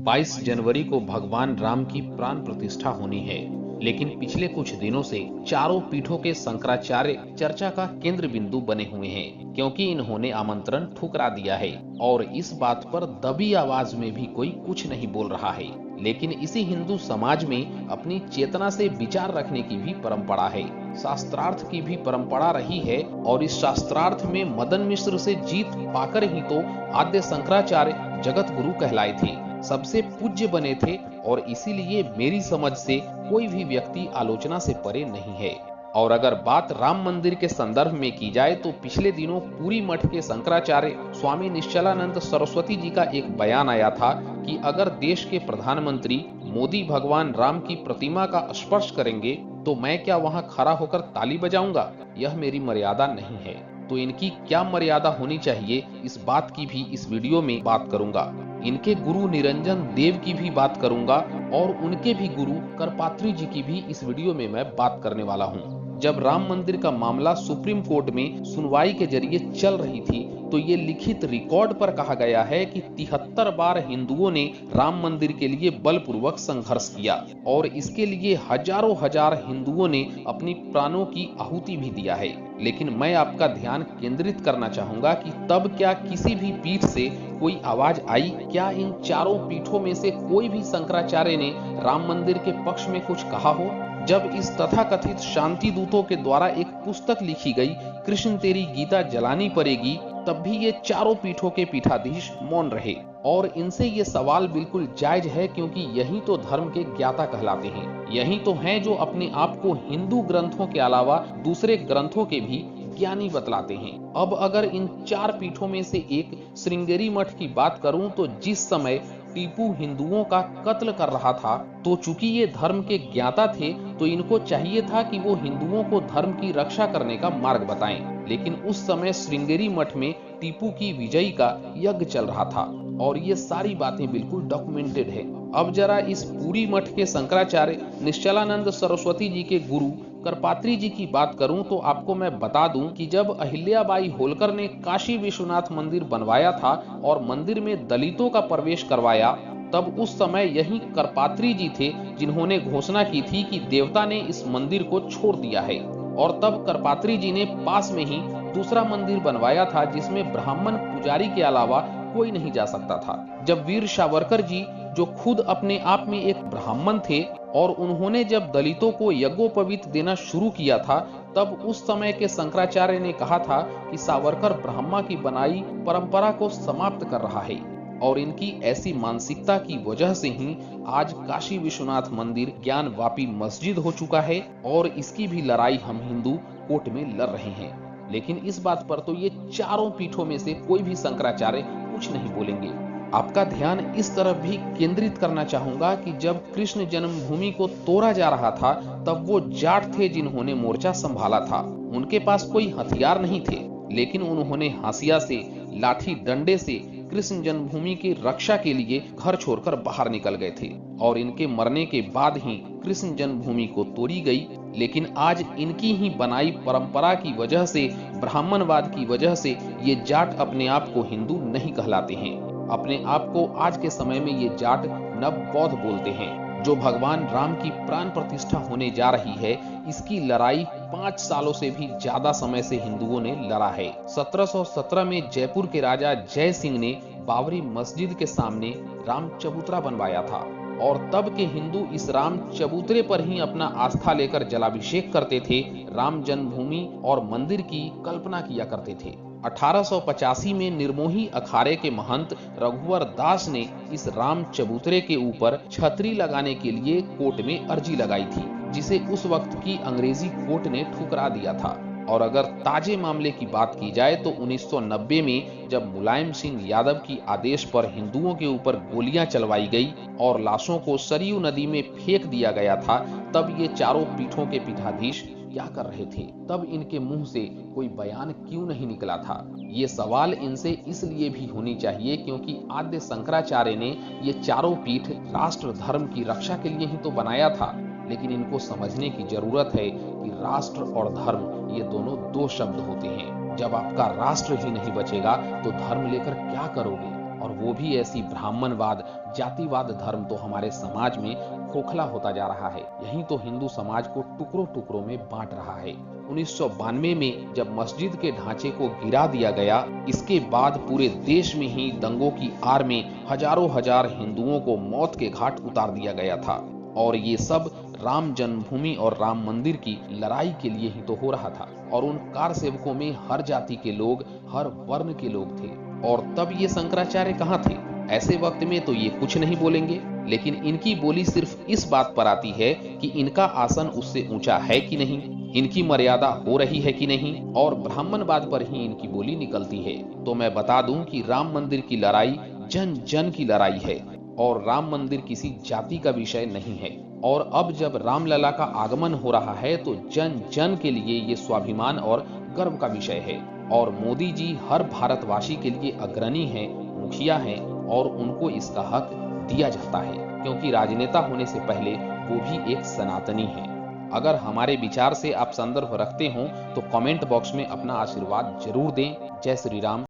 22 जनवरी को भगवान राम की प्राण प्रतिष्ठा होनी है, लेकिन पिछले कुछ दिनों से चारों पीठों के शंकराचार्य चर्चा का केंद्र बिंदु बने हुए हैं, क्योंकि इन्होंने आमंत्रण ठुकरा दिया है और इस बात पर दबी आवाज में भी कोई कुछ नहीं बोल रहा है। लेकिन इसी हिंदू समाज में अपनी चेतना से विचार रखने की भी परंपरा है, शास्त्रार्थ की भी परंपरा रही है और इस शास्त्रार्थ में मदन मिश्र से जीत पाकर ही तो आद्य शंकराचार्य जगत गुरु कहलाए थे, सबसे पूज्य बने थे और इसीलिए मेरी समझ से कोई भी व्यक्ति आलोचना से परे नहीं है। और अगर बात राम मंदिर के संदर्भ में की जाए तो पिछले दिनों पुरी मठ के शंकराचार्य स्वामी निश्चलानंद सरस्वती जी का एक बयान आया था कि अगर देश के प्रधानमंत्री मोदी भगवान राम की प्रतिमा का स्पर्श करेंगे तो मैं क्या वहां खड़ा होकर ताली बजाऊंगा, यह मेरी मर्यादा नहीं है। तो इनकी क्या मर्यादा होनी चाहिए, इस बात की भी इस वीडियो में बात करूंगा। इनके गुरु निरंजन देव की भी बात करूंगा और उनके भी गुरु करपात्री जी की भी इस वीडियो में मैं बात करने वाला हूं। जब राम मंदिर का मामला सुप्रीम कोर्ट में सुनवाई के जरिए चल रही थी तो ये लिखित रिकॉर्ड पर कहा गया है कि 73 बार हिंदुओं ने राम मंदिर के लिए बलपूर्वक संघर्ष किया और इसके लिए हजारों हजार हिंदुओं ने अपनी प्राणों की आहुति भी दिया है। लेकिन मैं आपका ध्यान केंद्रित करना चाहूंगा कि तब क्या किसी भी पीठ से कोई आवाज आई? क्या इन चारों पीठों में से कोई भी शंकराचार्य ने राम मंदिर के पक्ष में कुछ कहा हो? जब इस तथाकथित शांति दूतों के द्वारा एक पुस्तक लिखी गई कृष्ण तेरी गीता जलानी पड़ेगी, तब भी ये चारों पीठों के पीठाधीश मौन रहे। और इनसे ये सवाल बिल्कुल जायज है, क्योंकि यही तो धर्म के ज्ञाता कहलाते हैं, यही तो हैं जो अपने आप को हिंदू ग्रंथों के अलावा दूसरे ग्रंथों के भी ज्ञानी बतलाते हैं। अब अगर इन चार पीठों में से एक श्रृंगेरी मठ की बात करूं तो जिस समय टीपू हिंदुओं का कत्ल कर रहा था, तो चूंकि ये धर्म के ज्ञाता थे तो इनको चाहिए था कि वो हिंदुओं को धर्म की रक्षा करने का मार्ग बताएं। लेकिन उस समय श्रृंगेरी मठ में टीपू की विजयी का यज्ञ चल रहा था और ये सारी बातें बिल्कुल डॉक्यूमेंटेड है। अब जरा इस पुरी मठ के शंकराचार्य निश्चलानंद सरस्वती जी के गुरु करपात्री जी की बात करूं तो आपको मैं बता दूं कि जब अहिल्याबाई होलकर ने काशी विश्वनाथ मंदिर बनवाया था और मंदिर में दलितों का प्रवेश करवाया, तब उस समय यही करपात्री जी थे जिन्होंने घोषणा की थी कि देवता ने इस मंदिर को छोड़ दिया है। और तब करपात्री जी ने पास में ही दूसरा मंदिर बनवाया था जिसमें ब्राह्मण पुजारी के अलावा कोई नहीं जा सकता था। जब वीर सावरकर जी, जो खुद अपने आप में एक ब्राह्मण थे, और उन्होंने जब दलितों को यज्ञोपवीत देना शुरू किया था, तब उस समय के शंकराचार्य ने कहा था कि सावरकर ब्राह्मण की बनाई परंपरा को समाप्त कर रहा है। और इनकी ऐसी मानसिकता की वजह से ही आज काशी विश्वनाथ मंदिर ज्ञान वापी मस्जिद हो चुका है और इसकी भी लड़ाई हम हिंदू कोर्ट में लड़ रहे हैं। लेकिन इस बात पर तो ये चारों पीठों में से कोई भी शंकराचार्य कुछ नहीं बोलेंगे। आपका ध्यान इस तरफ भी केंद्रित करना चाहूंगा कि जब कृष्ण जन्मभूमि को तोड़ा जा रहा था तब वो जाट थे जिन्होंने मोर्चा संभाला था। उनके पास कोई हथियार नहीं थे, लेकिन उन्होंने हाशिया से, लाठी डंडे से कृष्ण जन्मभूमि की रक्षा के लिए घर छोड़कर बाहर निकल गए थे और इनके मरने के बाद ही कृष्ण जन्मभूमि को तोड़ी गई। लेकिन आज इनकी ही बनाई परंपरा की वजह से, ब्राह्मणवाद की वजह से ये जाट अपने आप को हिंदू नहीं कहलाते हैं। अपने आप को आज के समय में ये जाट नव बौद्ध बोलते हैं। जो भगवान राम की प्राण प्रतिष्ठा होने जा रही है, इसकी लड़ाई 5 सालों से भी ज्यादा समय से हिंदुओं ने लड़ा है। 1717 में जयपुर के राजा जय सिंह ने बाबरी मस्जिद के सामने राम चबूतरा बनवाया था और तब के हिंदू इस राम चबूतरे पर ही अपना आस्था लेकर जलाभिषेक करते थे, राम जन्मभूमि और मंदिर की कल्पना किया करते थे। 1885 में निर्मोही अखाड़े के महंत रघुवर दास ने इस राम चबूतरे के ऊपर छतरी लगाने के लिए कोर्ट में अर्जी लगाई थी, जिसे उस वक्त की अंग्रेजी कोर्ट ने ठुकरा दिया था। और अगर ताजे मामले की बात की जाए तो 1990 में जब मुलायम सिंह यादव की आदेश पर हिंदुओं के ऊपर गोलियां चलवाई गई और लाशों को सरयू नदी में फेंक दिया गया था, तब ये चारों पीठों के पीठाधीश क्या कर रहे थे? तब इनके मुंह से कोई बयान क्यों नहीं निकला था? ये सवाल इनसे इसलिए भी होनी चाहिए क्योंकि आद्य शंकराचार्य ने ये चारों पीठ राष्ट्र धर्म की रक्षा के लिए ही तो बनाया था। लेकिन इनको समझने की जरूरत है कि राष्ट्र और धर्म ये दोनों दो शब्द होते हैं। जब आपका राष्ट्र ही नहीं बचेगा तो धर्म लेकर क्या करोगे? और वो भी ऐसी ब्राह्मणवाद, जातिवाद धर्म तो हमारे समाज में खोखला होता जा रहा है। यही तो हिंदू समाज को टुकड़ों टुकड़ों में बांट रहा है। 1992 में जब मस्जिद के ढांचे को गिरा दिया गया, इसके बाद पूरे देश में ही दंगों की आड़ में हजारों हजार हिंदुओं को मौत के घाट उतार दिया गया था। और ये सब राम जन्मभूमि और राम मंदिर की लड़ाई के लिए ही तो हो रहा था। और उन कार सेवकों में हर जाति के लोग, हर वर्ण के लोग थे। और तब ये शंकराचार्य कहाँ थे? ऐसे वक्त में तो ये कुछ नहीं बोलेंगे, लेकिन इनकी बोली सिर्फ इस बात पर आती है कि इनका आसन उससे ऊंचा है कि नहीं, इनकी मर्यादा हो रही है कि नहीं, और ब्राह्मणवाद पर ही इनकी बोली निकलती है। तो मैं बता दूं कि राम मंदिर की लड़ाई जन जन की लड़ाई है और राम मंदिर किसी जाति का विषय नहीं है। और अब जब रामलला का आगमन हो रहा है तो जन जन के लिए ये स्वाभिमान और गर्व का विषय है। और मोदी जी हर भारतवासी के लिए अग्रणी हैं, मुखिया हैं, और उनको इसका हक दिया जाता है, क्योंकि राजनेता होने से पहले वो भी एक सनातनी है। अगर हमारे विचार से आप संदर्भ रखते हो तो कमेंट बॉक्स में अपना आशीर्वाद जरूर दें। जय श्री राम।